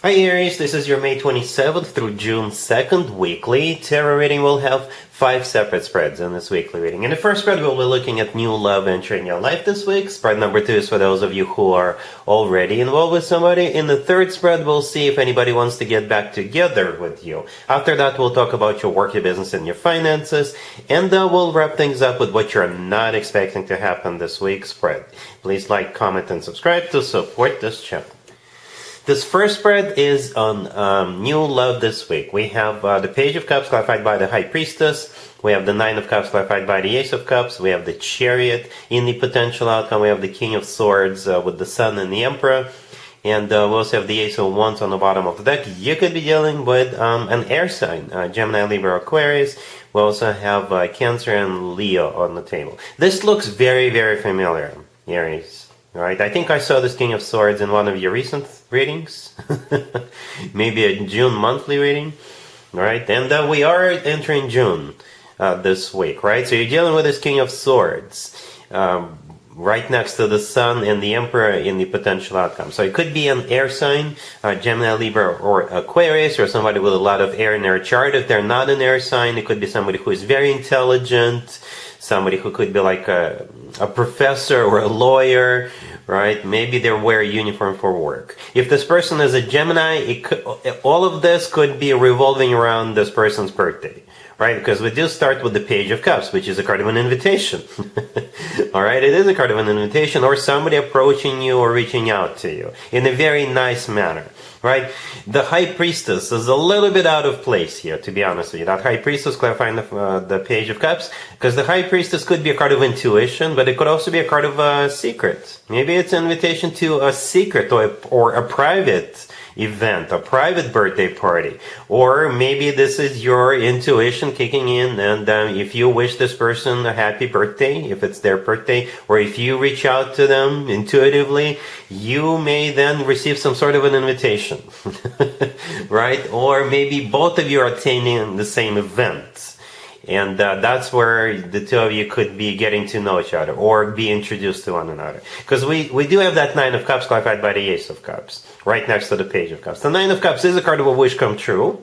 Hi Aries, this is your May 27th through June 2nd weekly tarot reading. We'll have 5 separate spreads in this weekly reading. In the first spread, we'll be looking at new love entering your life this week. Spread number 2 is for those of you who are already involved with somebody. In the third spread, we'll see if anybody wants to get back together with you. After that, we'll talk about your work, your business, and your finances. And we'll wrap things up with what you're not expecting to happen this week's spread. Please like, comment, and subscribe to support this channel. This first spread is on new love this week. We have the Page of Cups clarified by the High Priestess. We have the Nine of Cups clarified by the Ace of Cups. We have the Chariot in the potential outcome. We have the King of Swords with the Sun and the Emperor. And we also have the Ace of Wands on the bottom of the deck. You could be dealing with an air sign, Gemini, Libra, Aquarius. We also have Cancer and Leo on the table. This looks very, very familiar, Aries. Right, I think I saw this King of Swords in one of your recent readings. Maybe a June monthly reading. Right, and we are entering June this week, right? So you're dealing with this King of Swords right next to the Sun and the Emperor in the potential outcome. So it could be an air sign, Gemini, Libra, or Aquarius, or somebody with a lot of air in their chart. If they're not an air sign, it could be somebody who is very intelligent, somebody who could be like a professor or a lawyer, right? Maybe they wear a uniform for work. If this person is a Gemini, all of this could be revolving around this person's birthday, right? Because we do start with the Page of Cups, which is a card of an invitation. All right, it is a card of an invitation, or somebody approaching you or reaching out to you in a very nice manner. Right? The High Priestess is a little bit out of place here, to be honest with you. That High Priestess clarifying the Page of Cups, because the High Priestess could be a card of intuition, but it could also be a card of a secret. Maybe it's an invitation to a secret or a private event, a private birthday party. Or maybe this is your intuition kicking in, and if you wish this person a happy birthday, if it's their birthday, or if you reach out to them intuitively, you may then receive some sort of an invitation. Right? Or maybe both of you are attending the same event. And that's where the two of you could be getting to know each other or be introduced to one another. Because we do have that Nine of Cups clarified by the Ace of Cups, right next to the Page of Cups. The Nine of Cups is a card of a wish come true,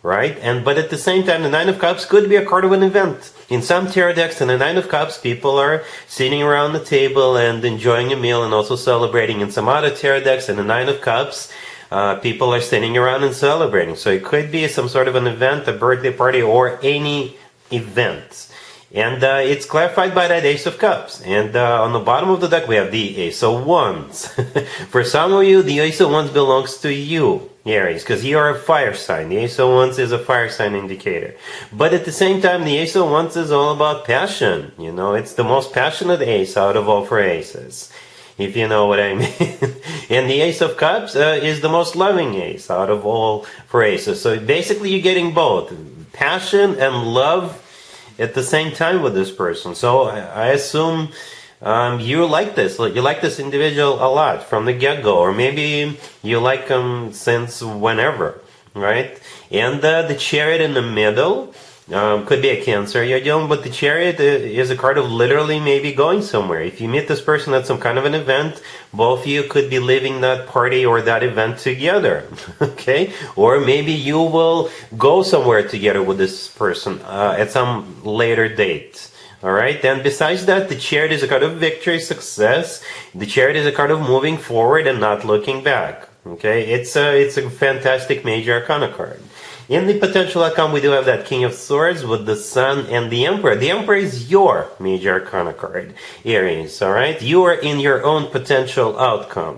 right? But at the same time, the Nine of Cups could be a card of an event. In some tarot decks, in the Nine of Cups, people are sitting around the table and enjoying a meal and also celebrating. In some other tarot decks, in the Nine of Cups, people are sitting around and celebrating. So it could be some sort of an event, a birthday party, or any event. And it's clarified by that Ace of Cups. And on the bottom of the deck, we have the Ace of Wands. For some of you, the Ace of Wands belongs to you, Aries, because you are a fire sign. The Ace of Wands is a fire sign indicator. But at the same time, the Ace of Wands is all about passion. You know, it's the most passionate ace out of all 4 aces, if you know what I mean. And the Ace of Cups is the most loving ace out of all 4 aces. So basically, you're getting both passion and love at the same time with this person. So I assume you like this. You like this individual a lot from the get-go, or maybe you like them since whenever, right? And the Chariot in the middle could be a Cancer you're dealing with. The Chariot is a card of literally maybe going somewhere. If you meet this person at some kind of an event, both of you could be living that party or that event together, okay? Or maybe you will go somewhere together with this person at some later date. All right, and besides that, the Chariot is a card of victory, success. The Chariot is a card of moving forward and not looking back. Okay, it's a fantastic major arcana card. In the potential outcome, we do have that King of Swords with the Sun and the Emperor. The Emperor is your major arcana card, Aries, all right? You are in your own potential outcome,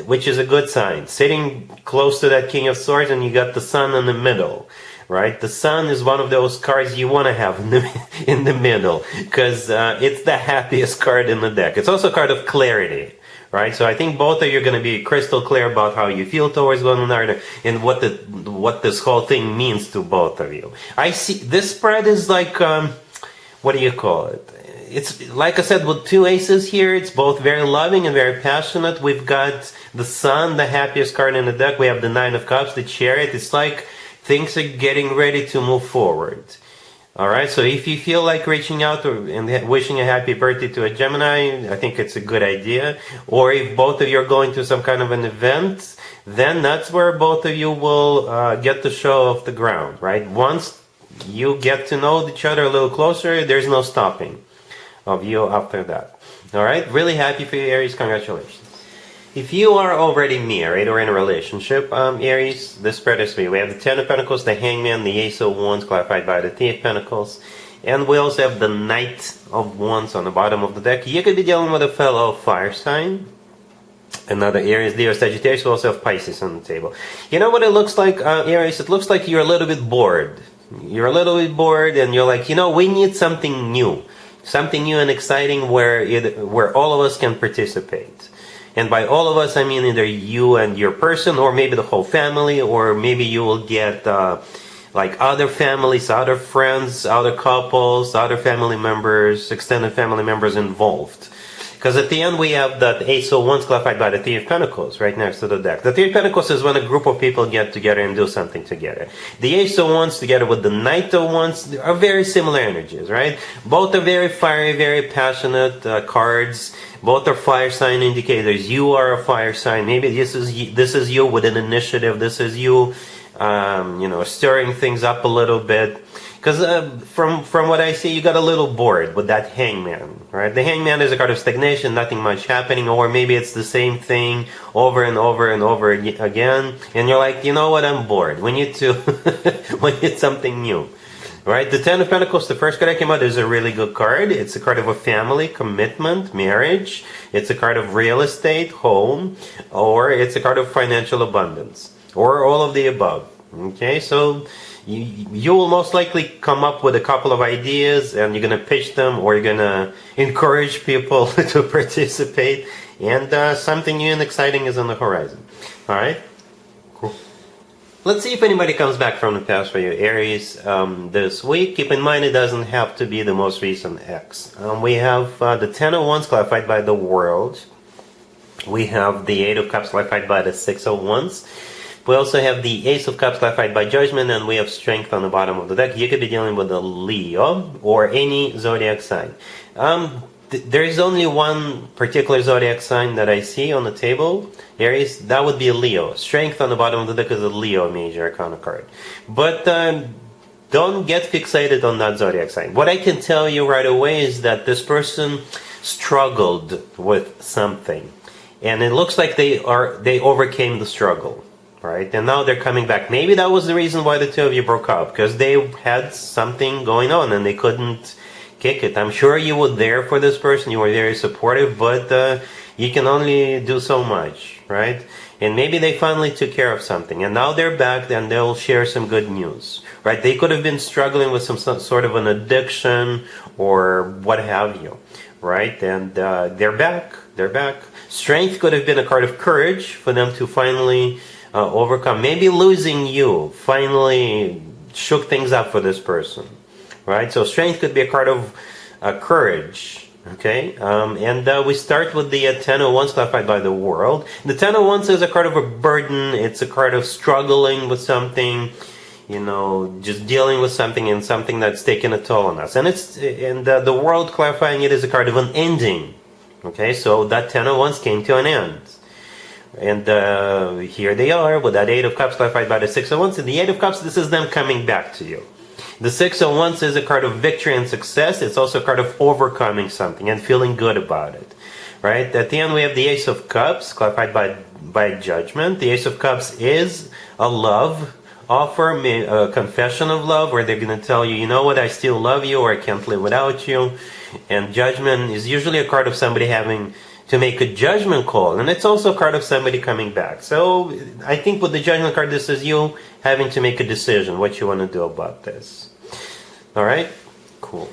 which is a good sign. Sitting close to that King of Swords, and you got the Sun in the middle, right? The Sun is one of those cards you want to have in the middle, because it's the happiest card in the deck. It's also a card of clarity. Right, so I think both of you are going to be crystal clear about how you feel towards one another and what this whole thing means to both of you. I see this spread is like, what do you call it? It's like I said, with 2 aces here, it's both very loving and very passionate. We've got the Sun, the happiest card in the deck. We have the Nine of Cups, the Chariot. It's like things are getting ready to move forward. All right, so if you feel like reaching out and wishing a happy birthday to a Gemini, I think it's a good idea. Or if both of you are going to some kind of an event, then that's where both of you will get the show off the ground, right? Once you get to know each other a little closer, there's no stopping of you after that. All right? Really happy for you, Aries. Congratulations. If you are already married or in a relationship, Aries, this spread is for you. We have the Ten of Pentacles, the Hangman, the Ace of Wands, clarified by the Three of Pentacles. And we also have the Knight of Wands on the bottom of the deck. You could be dealing with a fellow fire sign. Another Aries, Leo, Sagittarius. We also have Pisces on the table. You know what it looks like, Aries? It looks like you're a little bit bored. You're a little bit bored and you're like, we need something new. Something new and exciting where all of us can participate. And by all of us, I mean either you and your person, or maybe the whole family, or maybe you will get like other families, other friends, other couples, other family members, extended family members involved. Because at the end we have that Ace of Wands clarified by the Three of Pentacles right next to the deck. The Three of Pentacles is when a group of people get together and do something together. The Ace of Wands together with the Knight of Wands are very similar energies, right? Both are very fiery, very passionate cards. Both are fire sign indicators. You are a fire sign. Maybe this is you with an initiative. This is you, stirring things up a little bit. Because from what I see, you got a little bored with that Hangman, right? The Hangman is a card of stagnation, nothing much happening, or maybe it's the same thing over and over and over again, and you're like, you know what, I'm bored. We need something new, right? The Ten of Pentacles, the first card that came out, is a really good card. It's a card of a family, commitment, marriage. It's a card of real estate, home, or it's a card of financial abundance, or all of the above. Okay, so you will most likely come up with a couple of ideas and you're going to pitch them, or you're going to encourage people to participate, and something new and exciting is on the horizon. All right? Cool. Let's see if anybody comes back from the past for you, Aries, this week. Keep in mind it doesn't have to be the most recent ex. We have the Ten of Wands clarified by the World. We have the Eight of Cups clarified by the Six of Wands. We also have the Ace of Cups clarified by Judgment, and we have Strength on the bottom of the deck. You could be dealing with a Leo or any zodiac sign. There is only one particular zodiac sign that I see on the table, Aries. That would be a Leo. Strength on the bottom of the deck is a Leo major arcana card. But don't get fixated on that zodiac sign. What I can tell you right away is that this person struggled with something, and it looks like they overcame the struggle. Right? And now they're coming back. Maybe that was the reason why the two of you broke up, because they had something going on and they couldn't kick it. I'm sure you were there for this person. You were very supportive, but you can only do so much, right? And maybe they finally took care of something, and now they're back and they'll share some good news, right? They could have been struggling with some sort of an addiction or what have you, right? And they're back. They're back. Strength could have been a card of courage for them to finally overcome. Maybe losing you finally shook things up for this person, right? So Strength could be a card of courage, okay? And we start with the Ten of Wands clarified by the World. The Ten of Wands is a card of a burden. It's a card of struggling with something, just dealing with something, and something that's taken a toll on us. And the World clarifying it is a card of an ending, okay? So that Ten of Wands came to an end. And here they are with that Eight of Cups clarified by the Six of Wands. And the Eight of Cups, this is them coming back to you. The Six of Wands is a card of victory and success. It's also a card of overcoming something and feeling good about it. Right? At the end, we have the Ace of Cups clarified by Judgment. The Ace of Cups is a love offer, a confession of love, where they're going to tell you, you know what, I still love you, or I can't live without you. And Judgment is usually a card of somebody having to make a judgment call, and it's also a card of somebody coming back. So I think with the Judgment card, this is you having to make a decision what you want to do about this. All right? Cool.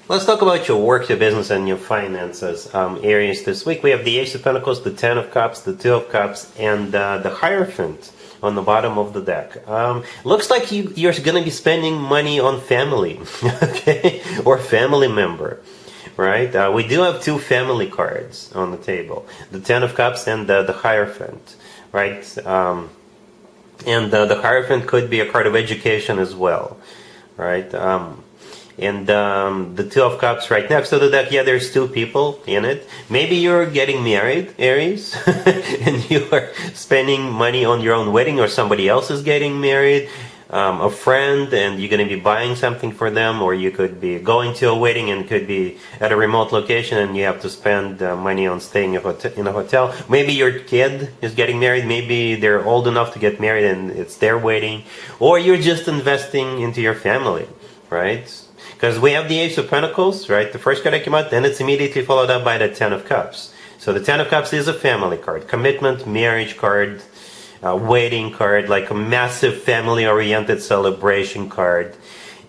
Let's talk about your work, your business, and your finances, Aries. This week we have the Ace of Pentacles, the Ten of Cups, the Two of Cups, and the Hierophant on the bottom of the deck. Looks like you're going to be spending money on family, okay, or family member. Right? We do have two family cards on the table. The Ten of Cups and the Hierophant. Right? And the Hierophant could be a card of education as well. Right? And the Two of Cups right next to the deck, yeah, there's two people in it. Maybe you're getting married, Aries, and you are spending money on your own wedding, or somebody else is getting married, a friend, and you're going to be buying something for them, or you could be going to a wedding and could be at a remote location and you have to spend money on staying in a hotel. Maybe your kid is getting married, maybe they're old enough to get married and it's their wedding, or you're just investing into your family, right? Because we have the Ace of Pentacles, right? The first card that came out, then it's immediately followed up by the Ten of Cups. So the Ten of Cups is a family card, commitment, marriage card, wedding card, like a massive family-oriented celebration card.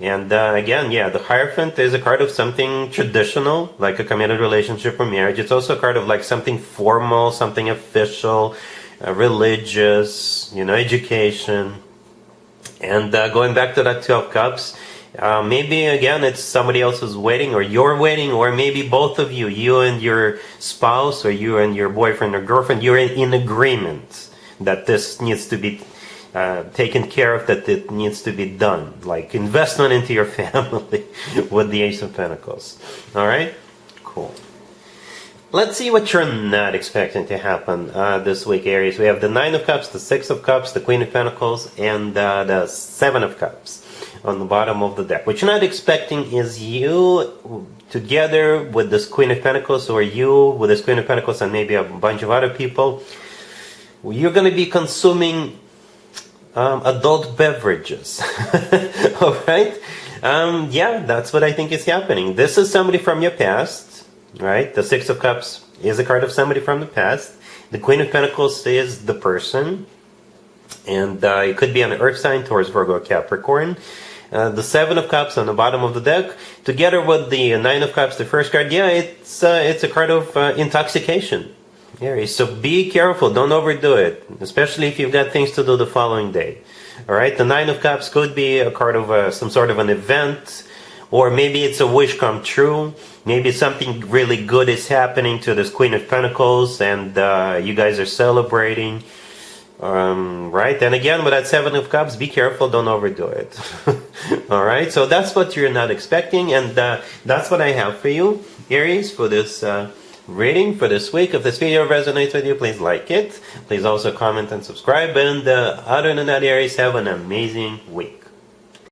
And again, yeah, the Hierophant is a card of something traditional, like a committed relationship or marriage. It's also a card of like something formal, something official, religious, education. And going back to that Two of Cups, maybe again it's somebody else's wedding or your wedding, or maybe both of you, you and your spouse, or you and your boyfriend or girlfriend, you're in agreement that this needs to be taken care of, that it needs to be done, like investment into your family with the Ace of Pentacles. All right, cool. Let's see what you're not expecting to happen this week, Aries. We have the Nine of Cups, the Six of Cups, the Queen of Pentacles, and the Seven of Cups on the bottom of the deck. What you're not expecting is you together with this Queen of Pentacles, or you with this Queen of Pentacles and maybe a bunch of other people, you're going to be consuming adult beverages. All right? Yeah, that's what I think is happening. This is somebody from your past, right? The Six of Cups is a card of somebody from the past. The Queen of Pentacles is the person. And it could be an earth sign, Taurus, Virgo, Capricorn. The Seven of Cups on the bottom of the deck, together with the Nine of Cups, the first card, yeah, it's a card of intoxication. Aries, so be careful, don't overdo it, especially if you've got things to do the following day. All right, the Nine of Cups could be a card of some sort of an event, or maybe it's a wish come true. Maybe something really good is happening to this Queen of Pentacles, and you guys are celebrating. Right, and again with that Seven of Cups, be careful, don't overdo it. All right, so that's what you're not expecting, and that's what I have for you, Aries, for this reading for this week. If this video resonates with you, please like it. Please also comment and subscribe, and other than that, Aries, have an amazing week.